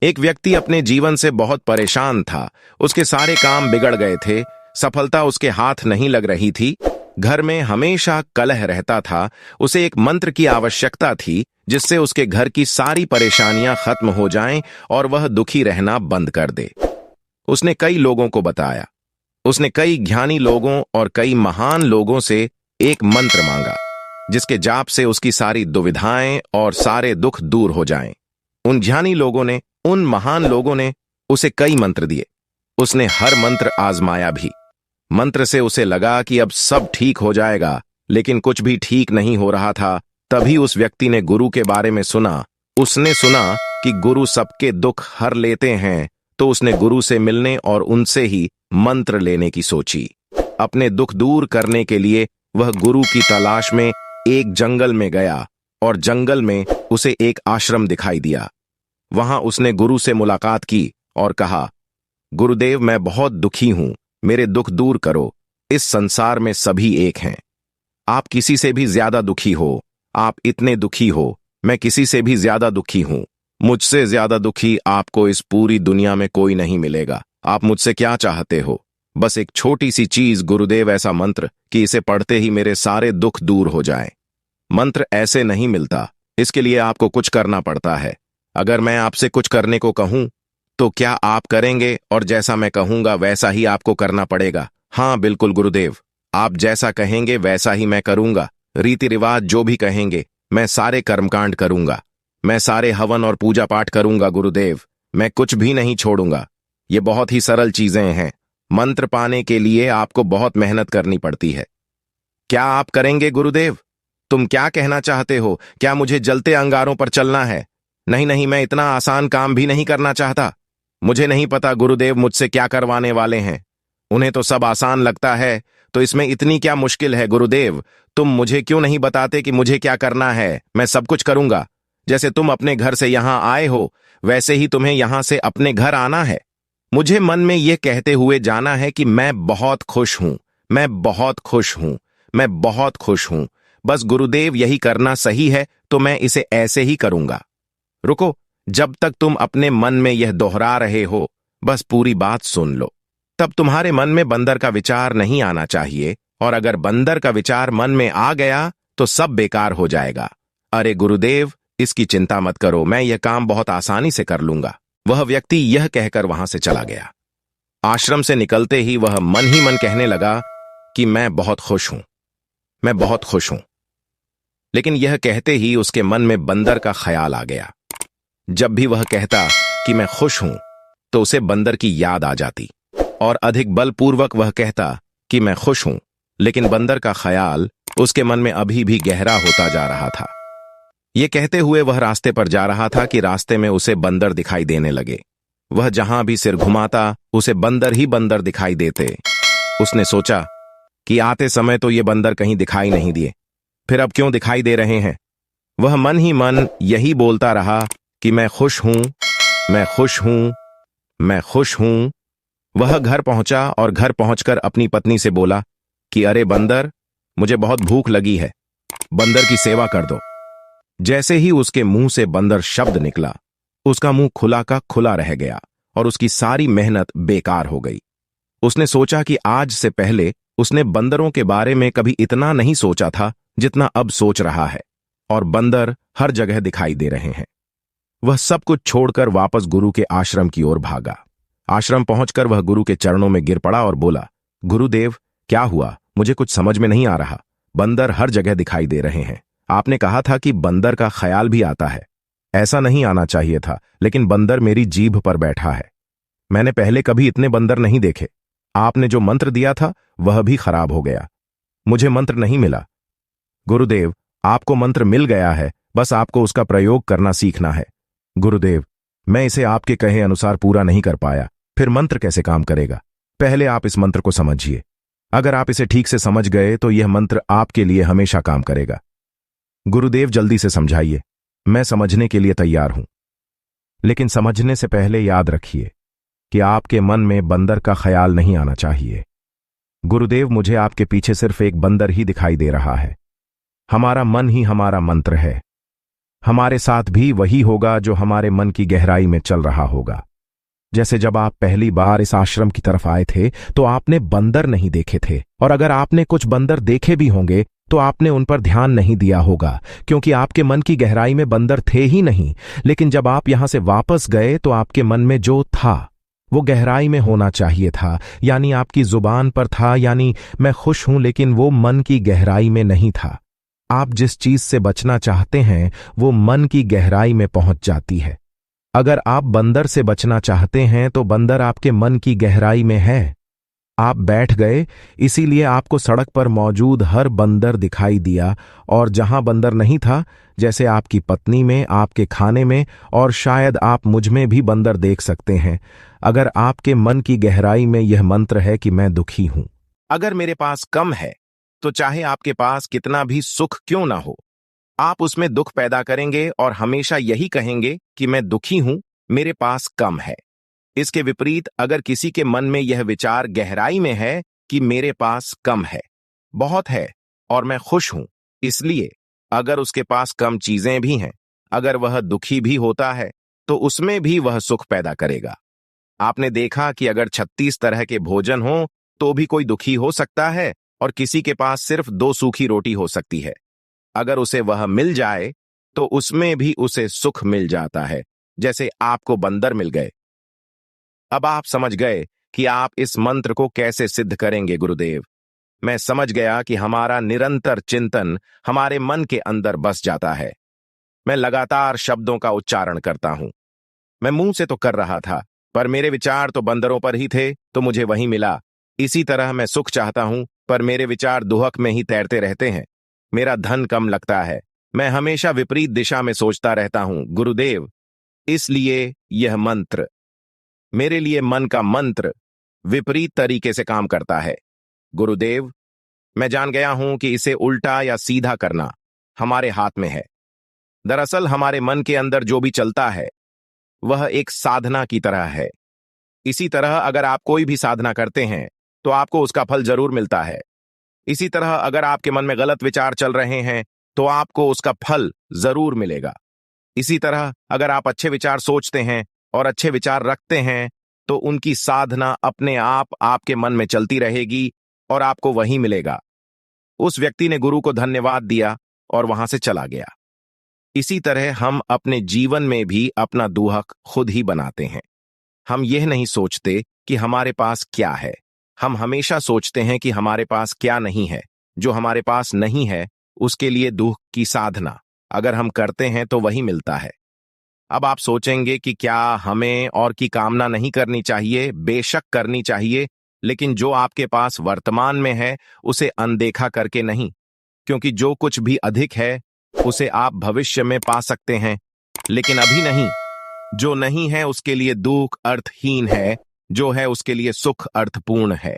एक व्यक्ति अपने जीवन से बहुत परेशान था। उसके सारे काम बिगड़ गए थे, सफलता उसके हाथ नहीं लग रही थी, घर में हमेशा कलह रहता था। उसे एक मंत्र की आवश्यकता थी जिससे उसके घर की सारी परेशानियां खत्म हो जाएं और वह दुखी रहना बंद कर दे। उसने कई लोगों को बताया, उसने कई ज्ञानी लोगों और कई महान लोगों से एक मंत्र मांगा जिसके जाप से उसकी सारी दुविधाएं और सारे दुख दूर हो जाएं। उन ज्ञानी लोगों ने, उन महान लोगों ने उसे कई मंत्र दिए। उसने हर मंत्र आजमाया भी। मंत्र से उसे लगा कि अब सब ठीक हो जाएगा, लेकिन कुछ भी ठीक नहीं हो रहा था। तभी उस व्यक्ति ने गुरु के बारे में सुना। उसने सुना कि गुरु सबके दुख हर लेते हैं, तो उसने गुरु से मिलने और उनसे ही मंत्र लेने की सोची। अपने दुख दूर करने के लिए वह गुरु की तलाश में एक जंगल में गया और जंगल में उसे एक आश्रम दिखाई दिया। वहां उसने गुरु से मुलाकात की और कहा, गुरुदेव, मैं बहुत दुखी हूं, मेरे दुख दूर करो। इस संसार में सभी एक हैं। आप किसी से भी ज्यादा दुखी हो, आप इतने दुखी हो, मैं किसी से भी ज्यादा दुखी हूं। मुझसे ज्यादा दुखी आपको इस पूरी दुनिया में कोई नहीं मिलेगा। आप मुझसे क्या चाहते हो? बस एक छोटी सी चीज गुरुदेव, ऐसा मंत्र कि इसे पढ़ते ही मेरे सारे दुख दूर हो जाएं। मंत्र ऐसे नहीं मिलता, इसके लिए आपको कुछ करना पड़ता है। अगर मैं आपसे कुछ करने को कहूं तो क्या आप करेंगे? और जैसा मैं कहूंगा वैसा ही आपको करना पड़ेगा। हाँ बिल्कुल गुरुदेव, आप जैसा कहेंगे वैसा ही मैं करूंगा। रीति रिवाज जो भी कहेंगे, मैं सारे कर्मकांड करूंगा। मैं सारे हवन और पूजा पाठ करूंगा गुरुदेव, मैं कुछ भी नहीं छोड़ूंगा। ये बहुत ही सरल चीजें हैं। मंत्र पाने के लिए आपको बहुत मेहनत करनी पड़ती है। क्या आप करेंगे गुरुदेव? तुम क्या कहना चाहते हो? क्या मुझे जलते अंगारों पर चलना है? नहीं नहीं, मैं इतना आसान काम भी नहीं करना चाहता। मुझे नहीं पता गुरुदेव मुझसे क्या करवाने वाले हैं। उन्हें तो सब आसान लगता है, तो इसमें इतनी क्या मुश्किल है गुरुदेव? तुम मुझे क्यों नहीं बताते कि मुझे क्या करना है? मैं सब कुछ करूंगा। जैसे तुम अपने घर से यहां आए हो, वैसे ही तुम्हें यहां से अपने घर आना है। मुझे मन में यह कहते हुए जाना है कि मैं बहुत खुश हूं, मैं बहुत खुश हूं, मैं बहुत खुश हूं। बस गुरुदेव यही करना सही है, तो मैं इसे ऐसे ही करूंगा। रुको, जब तक तुम अपने मन में यह दोहरा रहे हो, बस पूरी बात सुन लो। तब तुम्हारे मन में बंदर का विचार नहीं आना चाहिए, और अगर बंदर का विचार मन में आ गया तो सब बेकार हो जाएगा। अरे गुरुदेव, इसकी चिंता मत करो, मैं यह काम बहुत आसानी से कर लूंगा। वह व्यक्ति यह कहकर वहां से चला गया। आश्रम से निकलते ही वह मन ही मन कहने लगा कि मैं बहुत खुश हूं, मैं बहुत खुश हूं। लेकिन यह कहते ही उसके मन में बंदर का ख्याल आ गया। जब भी वह कहता कि मैं खुश हूं, तो उसे बंदर की याद आ जाती और अधिक बलपूर्वक वह कहता कि मैं खुश हूं। लेकिन बंदर का ख्याल उसके मन में अभी भी गहरा होता जा रहा था। ये कहते हुए वह रास्ते पर जा रहा था कि रास्ते में उसे बंदर दिखाई देने लगे। वह जहां भी सिर घुमाता उसे बंदर ही बंदर दिखाई देते। उसने सोचा कि आते समय तो ये बंदर कहीं दिखाई नहीं दिए, फिर अब क्यों दिखाई दे रहे हैं? वह मन ही मन यही बोलता रहा कि मैं खुश हूं, मैं खुश हूं, मैं खुश हूं। वह घर पहुंचा और घर पहुंचकर अपनी पत्नी से बोला कि अरे बंदर, मुझे बहुत भूख लगी है, बंदर की सेवा कर दो। जैसे ही उसके मुंह से बंदर शब्द निकला, उसका मुंह खुला का खुला रह गया और उसकी सारी मेहनत बेकार हो गई। उसने सोचा कि आज से पहले उसने बंदरों के बारे में कभी इतना नहीं सोचा था जितना अब सोच रहा है, और बंदर हर जगह दिखाई दे रहे हैं। वह सब कुछ छोड़कर वापस गुरु के आश्रम की ओर भागा। आश्रम पहुंचकर वह गुरु के चरणों में गिर पड़ा और बोला, गुरुदेव, क्या हुआ? मुझे कुछ समझ में नहीं आ रहा। बंदर हर जगह दिखाई दे रहे हैं। आपने कहा था कि बंदर का ख्याल भी आता है। ऐसा नहीं आना चाहिए था, लेकिन बंदर मेरी जीभ पर बैठा है। मैंने पहले कभी इतने बंदर नहीं देखे। आपने जो मंत्र दिया था वह भी खराब हो गया। मुझे मंत्र नहीं मिला। गुरुदेव, आपको मंत्र मिल गया है, बस आपको उसका प्रयोग करना सीखना है। गुरुदेव, मैं इसे आपके कहे अनुसार पूरा नहीं कर पाया, फिर मंत्र कैसे काम करेगा? पहले आप इस मंत्र को समझिए। अगर आप इसे ठीक से समझ गए तो यह मंत्र आपके लिए हमेशा काम करेगा। गुरुदेव, जल्दी से समझाइए, मैं समझने के लिए तैयार हूं। लेकिन समझने से पहले याद रखिए कि आपके मन में बंदर का ख्याल नहीं आना चाहिए। गुरुदेव, मुझे आपके पीछे सिर्फ एक बंदर ही दिखाई दे रहा है। हमारा मन ही हमारा मंत्र है। हमारे साथ भी वही होगा जो हमारे मन की गहराई में चल रहा होगा। जैसे जब आप पहली बार इस आश्रम की तरफ आए थे तो आपने बंदर नहीं देखे थे, और अगर आपने कुछ बंदर देखे भी होंगे तो आपने उन पर ध्यान नहीं दिया होगा, क्योंकि आपके मन की गहराई में बंदर थे ही नहीं। लेकिन जब आप यहां से वापस गए तो आपके मन में जो था वो गहराई में होना चाहिए था, यानी आपकी जुबान पर था, यानी मैं खुश हूं, लेकिन वो मन की गहराई में नहीं था। आप जिस चीज से बचना चाहते हैं वो मन की गहराई में पहुंच जाती है। अगर आप बंदर से बचना चाहते हैं तो बंदर आपके मन की गहराई में है। आप बैठ गए, इसीलिए आपको सड़क पर मौजूद हर बंदर दिखाई दिया, और जहां बंदर नहीं था, जैसे आपकी पत्नी में, आपके खाने में, और शायद आप मुझ में भी बंदर देख सकते हैं। अगर आपके मन की गहराई में यह मंत्र है कि मैं दुखी हूं, अगर मेरे पास कम है, तो चाहे आपके पास कितना भी सुख क्यों ना हो, आप उसमें दुख पैदा करेंगे और हमेशा यही कहेंगे कि मैं दुखी हूं, मेरे पास कम है। इसके विपरीत अगर किसी के मन में यह विचार गहराई में है कि मेरे पास कम है, बहुत है और मैं खुश हूं, इसलिए अगर उसके पास कम चीजें भी हैं, अगर वह दुखी भी होता है, तो उसमें भी वह सुख पैदा करेगा। आपने देखा कि अगर 36 तरह के भोजन हो तो भी कोई दुखी हो सकता है, और किसी के पास सिर्फ 2 सूखी रोटी हो सकती है। अगर उसे वह मिल जाए तो उसमें भी उसे सुख मिल जाता है, जैसे आपको बंदर मिल गए। अब आप समझ गए कि आप इस मंत्र को कैसे सिद्ध करेंगे गुरुदेव। मैं समझ गया कि हमारा निरंतर चिंतन हमारे मन के अंदर बस जाता है। मैं लगातार शब्दों का उच्चारण करता हूं। मैं मुंह से तो कर रहा था, पर मेरे विचार तो बंदरों पर ही थे, तो मुझे वही मिला। इसी तरह मैं सुख चाहता हूं, पर मेरे विचार दुहक में ही तैरते रहते हैं। मेरा धन कम लगता है, मैं हमेशा विपरीत दिशा में सोचता रहता हूं गुरुदेव। इसलिए यह मंत्र, मेरे लिए मन का मंत्र, विपरीत तरीके से काम करता है गुरुदेव। मैं जान गया हूं कि इसे उल्टा या सीधा करना हमारे हाथ में है। दरअसल हमारे मन के अंदर जो भी चलता है वह एक साधना की तरह है। इसी तरह अगर आप कोई भी साधना करते हैं तो आपको उसका फल जरूर मिलता है। इसी तरह अगर आपके मन में गलत विचार चल रहे हैं तो आपको उसका फल जरूर मिलेगा। इसी तरह अगर आप अच्छे विचार सोचते हैं और अच्छे विचार रखते हैं तो उनकी साधना अपने आप आपके मन में चलती रहेगी और आपको वही मिलेगा। उस व्यक्ति ने गुरु को धन्यवाद दिया और वहां से चला गया। इसी तरह हम अपने जीवन में भी अपना दुहक खुद ही बनाते हैं। हम यह नहीं सोचते कि हमारे पास क्या है, हम हमेशा सोचते हैं कि हमारे पास क्या नहीं है। जो हमारे पास नहीं है उसके लिए दुख की साधना अगर हम करते हैं तो वही मिलता है। अब आप सोचेंगे कि क्या हमें और की कामना नहीं करनी चाहिए? बेशक करनी चाहिए, लेकिन जो आपके पास वर्तमान में है उसे अनदेखा करके नहीं, क्योंकि जो कुछ भी अधिक है उसे आप भविष्य में पा सकते हैं, लेकिन अभी नहीं। जो नहीं है उसके लिए दुख अर्थहीन है, जो है उसके लिए सुख अर्थपूर्ण है।